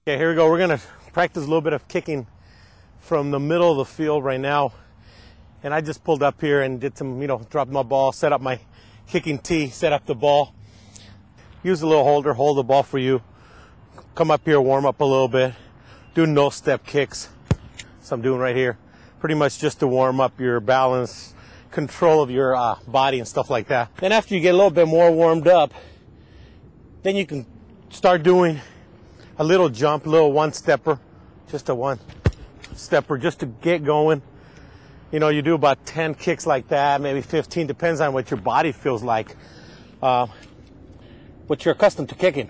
Okay, here we go. We're gonna practice a little bit of kicking from the middle of the field right now. And I just pulled up here and did some, dropped my ball, set up my kicking tee, set up the ball. Use a little holder, hold the ball for you. Come up here, warm up a little bit. Do no step kicks. So I'm doing right here. Pretty much just to warm up your balance, control of your body and stuff like that. Then after you get a little bit more warmed up, then you can start doing a little jump, a little one-stepper, just a one-stepper just to get going. You do about 10 kicks like that, maybe 15, depends on what your body feels like, what you're accustomed to kicking.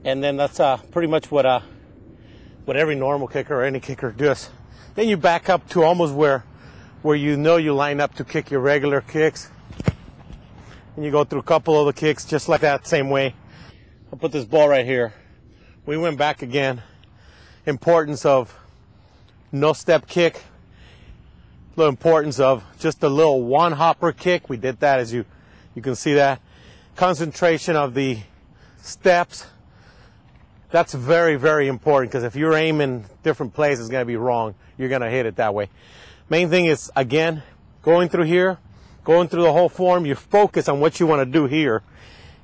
And then that's pretty much what every normal kicker or any kicker does. Then you back up to almost where you line up to kick your regular kicks. And you go through a couple of the kicks just like that, same way. I'll put this ball right here. We went back again. Importance of no step kick. The importance of just a little one hopper kick. We did that, as you can see that. Concentration of the steps. That's very, very important, because if you're aiming different places, it's going to be wrong. You're going to hit it that way. Main thing is, again, going through here, going through the whole form, you focus on what you want to do here.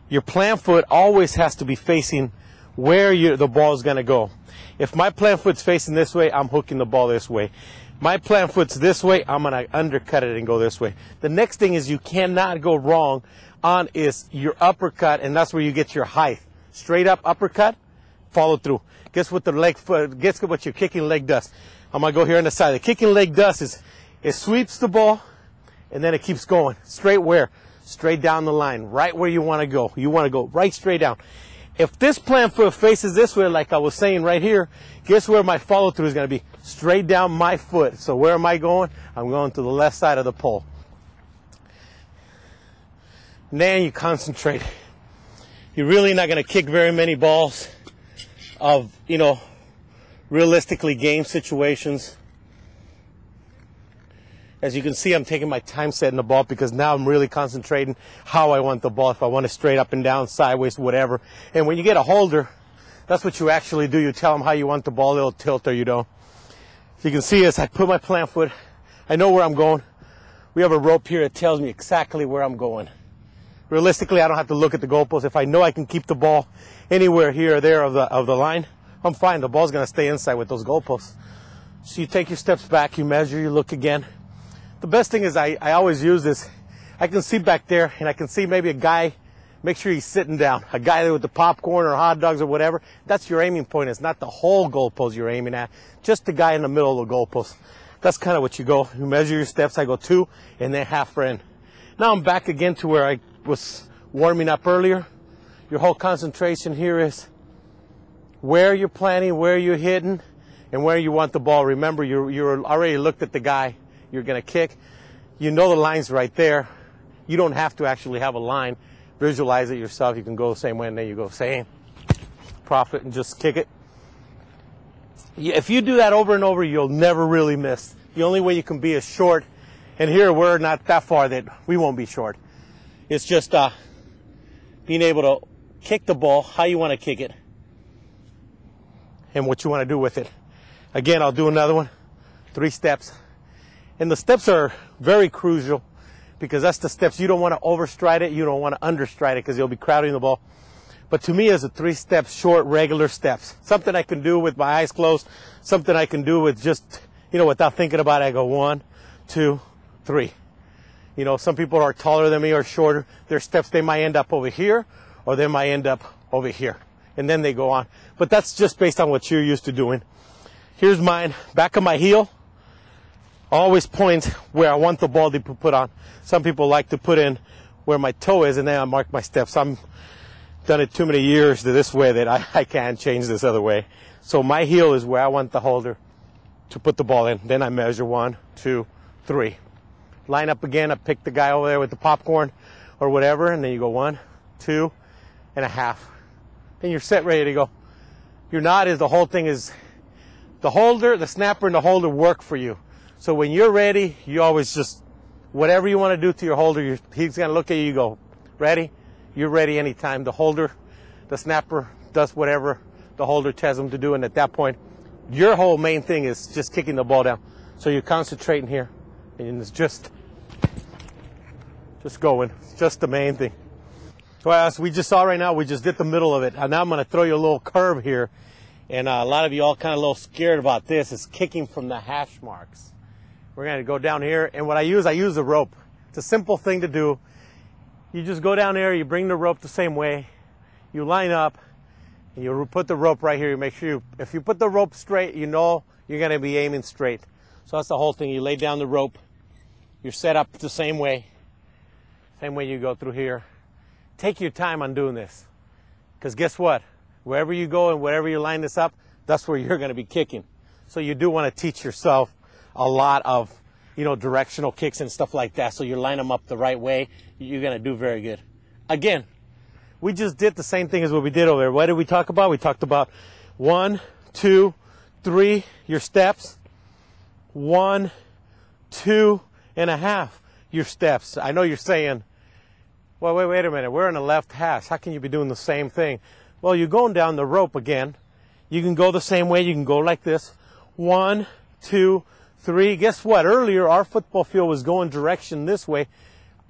Your plant foot always has to be facing where the ball is going to go. If my plant foot's facing this way, I'm hooking the ball this way. My plant foot's this way, I'm going to undercut it and go this way. The next thing is you cannot go wrong on is your uppercut, and that's where you get your height. Straight up uppercut, follow through. Guess what guess what your kicking leg does. I'm going to go here on the side. The kicking leg does is it sweeps the ball, and then it keeps going. Straight where? Straight down the line, right where you want to go. You want to go right straight down. If this plant foot faces this way, like I was saying right here, guess where my follow through is going to be? Straight down my foot. So where am I going? I'm going to the left side of the pole. And then you concentrate. You're really not going to kick very many balls of, realistically game situations. As you can see, I'm taking my time setting the ball because now I'm really concentrating how I want the ball. If I want it straight up and down, sideways, whatever. And when you get a holder, that's what you actually do. You tell them how you want the ball. It'll tilt or you don't. So you can see as I put my plant foot, I know where I'm going. We have a rope here that tells me exactly where I'm going. Realistically, I don't have to look at the goalpost. If I know I can keep the ball anywhere here or there of the line, I'm fine. The ball's going to stay inside with those goalposts. So you take your steps back, you measure, you look again. The best thing is I always use this. I can see back there, and I can see maybe a guy, make sure he's sitting down. A guy there with the popcorn or hot dogs or whatever. That's your aiming point. It's not the whole goalpost you're aiming at. Just the guy in the middle of the goalpost. That's kind of what you go. You measure your steps. I go 2 and then half in. Now I'm back again to where I was warming up earlier. Your whole concentration here is where you're planting, where you're hitting, and where you want the ball. Remember, you're already looked at the guy you're going to kick. You know the line's right there. You don't have to actually have a line. Visualize it yourself. You can go the same way, and then you go same. Profit and just kick it. If you do that over and over, you'll never really miss. The only way you can be is short, and here we're not that far that we won't be short. It's just being able to kick the ball how you want to kick it and what you want to do with it. Again, I'll do another one. 3 steps. And the steps are very crucial because that's the steps. You don't want to overstride it. You don't want to understride it because you'll be crowding the ball. But to me, it's a 3 steps, short, regular steps. Something I can do with my eyes closed. Something I can do with just, without thinking about it. I go 1, 2, 3. Some people are taller than me or shorter. Their steps, they might end up over here or they might end up over here. And then they go on. But that's just based on what you're used to doing. Here's mine. Back of my heel always points where I want the ball to be put on. Some people like to put in where my toe is and then I mark my steps. I've done it too many years this way that I can't change this other way. So my heel is where I want the holder to put the ball in. Then I measure 1, 2, 3. Line up again. I pick the guy over there with the popcorn or whatever, and then you go 1, 2 and a half. Then you're set, ready to go. Your knot is the whole thing is the holder, the snapper, and the holder work for you. So when you're ready, you always just, whatever you want to do to your holder, he's going to look at you, you go, ready? You're ready anytime. The holder, the snapper does whatever the holder tells them to do. And at that point, your whole main thing is just kicking the ball down. So you're concentrating here, and it's just going. It's just the main thing. Well, as we just saw right now, we just did the middle of it. And now I'm going to throw you a little curve here. And a lot of you all kind of a little scared about this. Is kicking from the hash marks. We're going to go down here. And what I use the rope. It's a simple thing to do. You just go down there. You bring the rope the same way. You line up. And you put the rope right here. You make sure if you put the rope straight, you know you're going to be aiming straight. So that's the whole thing. You lay down the rope. You're set up the same way. Same way you go through here. Take your time on doing this. Because guess what? Wherever you go and wherever you line this up, that's where you're going to be kicking. So you do want to teach yourself a lot of, directional kicks and stuff like that. So you line them up the right way. You're going to do very good. Again, we just did the same thing as what we did over there. What did we talk about? We talked about 1, 2, 3, your steps. 1, 2.5, your steps. I know you're saying, well, wait a minute. We're in the left hash. How can you be doing the same thing? Well, you're going down the rope again. You can go the same way. You can go like this. 1, 2, 3. Guess what? Earlier, our football field was going direction this way.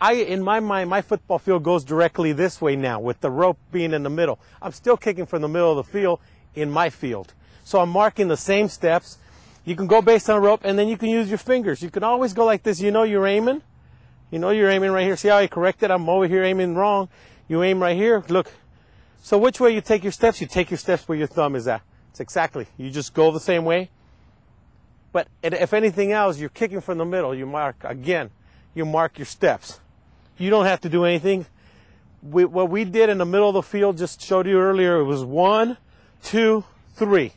In my mind, my football field goes directly this way now with the rope being in the middle. I'm still kicking from the middle of the field in my field. So I'm marking the same steps. You can go based on a rope, and then you can use your fingers. You can always go like this. You know you're aiming. You know you're aiming right here. See how I corrected? I'm over here aiming wrong. You aim right here. Look. So which way you take your steps? You take your steps where your thumb is at. It's exactly. You just go the same way. But if anything else, you're kicking from the middle. You mark, again, you mark your steps. You don't have to do anything. What we did in the middle of the field, just showed you earlier, it was 1, 2, 3.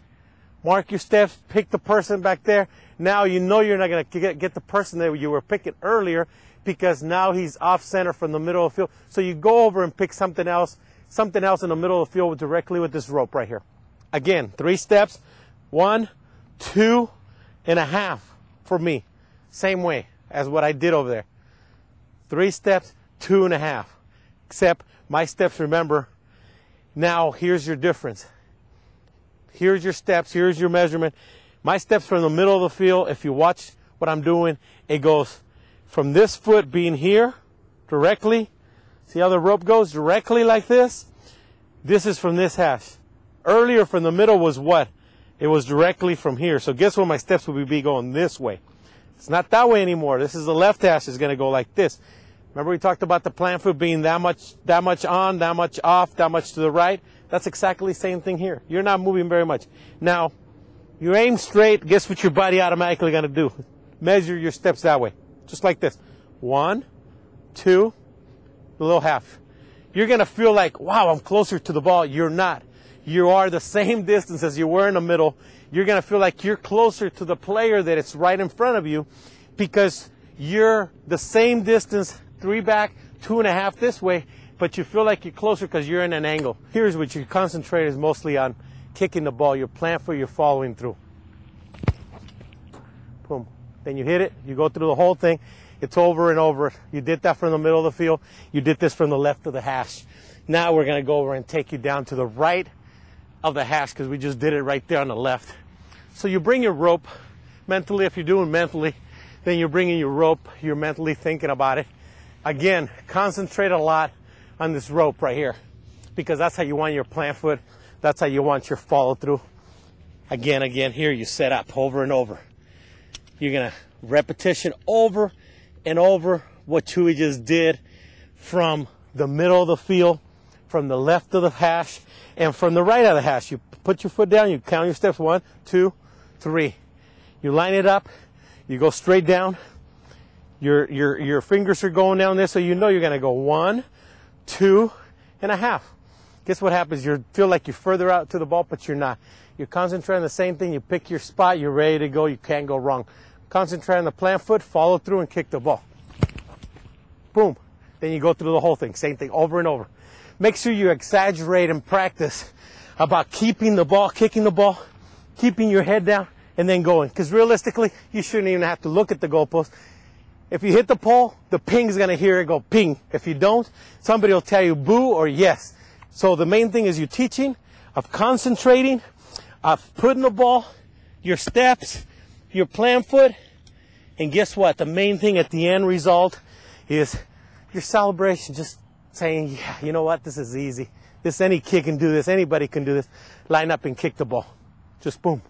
Mark your steps, pick the person back there. Now you know you're not going to get the person that you were picking earlier because now he's off center from the middle of the field. So you go over and pick something else in the middle of the field directly with this rope right here. Again, 3 steps, 1, 2.5 for me. Same way as what I did over there. 3 steps, 2.5. Except my steps, remember, now here's your difference. Here's your steps, here's your measurement. My steps from the middle of the field, if you watch what I'm doing, it goes from this foot being here, directly. See how the rope goes? Directly like this. This is from this hash. Earlier from the middle was what? It was directly from here. So guess what my steps will be going this way. It's not that way anymore. This is the left hash is going to go like this. Remember we talked about the plant foot being that much on, that much off, that much to the right? That's exactly the same thing here. You're not moving very much. Now, you aim straight, guess what your body automatically going to do? Measure your steps that way. Just like this. 1, 2, a little half. You're going to feel like, wow, I'm closer to the ball. You're not. You are the same distance as you were in the middle. You're going to feel like you're closer to the player that is right in front of you because you're the same distance, 3 back, 2.5 this way, but you feel like you're closer because you're in an angle. Here's what you concentrate is mostly on kicking the ball, your plant foot, you're following through. Boom. Then you hit it, you go through the whole thing. It's over and over. You did that from the middle of the field. You did this from the left of the hash. Now we're going to go over and take you down to the right of the hash because we just did it right there on the left. So you bring your rope mentally. If you're doing mentally, then you're bringing your rope. You're mentally thinking about it. Again, concentrate a lot on this rope right here because that's how you want your plant foot. That's how you want your follow through. Again, here you set up over and over. You're going to repetition over and over what Chewy just did from the middle of the field, from the left of the hash, and from the right of the hash. You put your foot down, you count your steps, 1, 2, 3. You line it up, you go straight down. Your fingers are going down there, so you know you're going to go 1, 2.5. Guess what happens? You feel like you're further out to the ball, but you're not. You're concentrating on the same thing. You pick your spot, you're ready to go, you can't go wrong. Concentrate on the plant foot, follow through, and kick the ball. Boom. Then you go through the whole thing, same thing, over and over. Make sure you exaggerate and practice about keeping the ball, kicking the ball, keeping your head down, and then going. Because realistically, you shouldn't even have to look at the goalpost. If you hit the pole, the ping's going to hear it go ping. If you don't, somebody will tell you boo or yes. So the main thing is you're teaching of concentrating, of putting the ball, your steps, your plant foot, and guess what? The main thing at the end result is your celebration, just saying, yeah, you know what? This is easy. Any kid can do this. Anybody can do this. Line up and kick the ball. Just boom.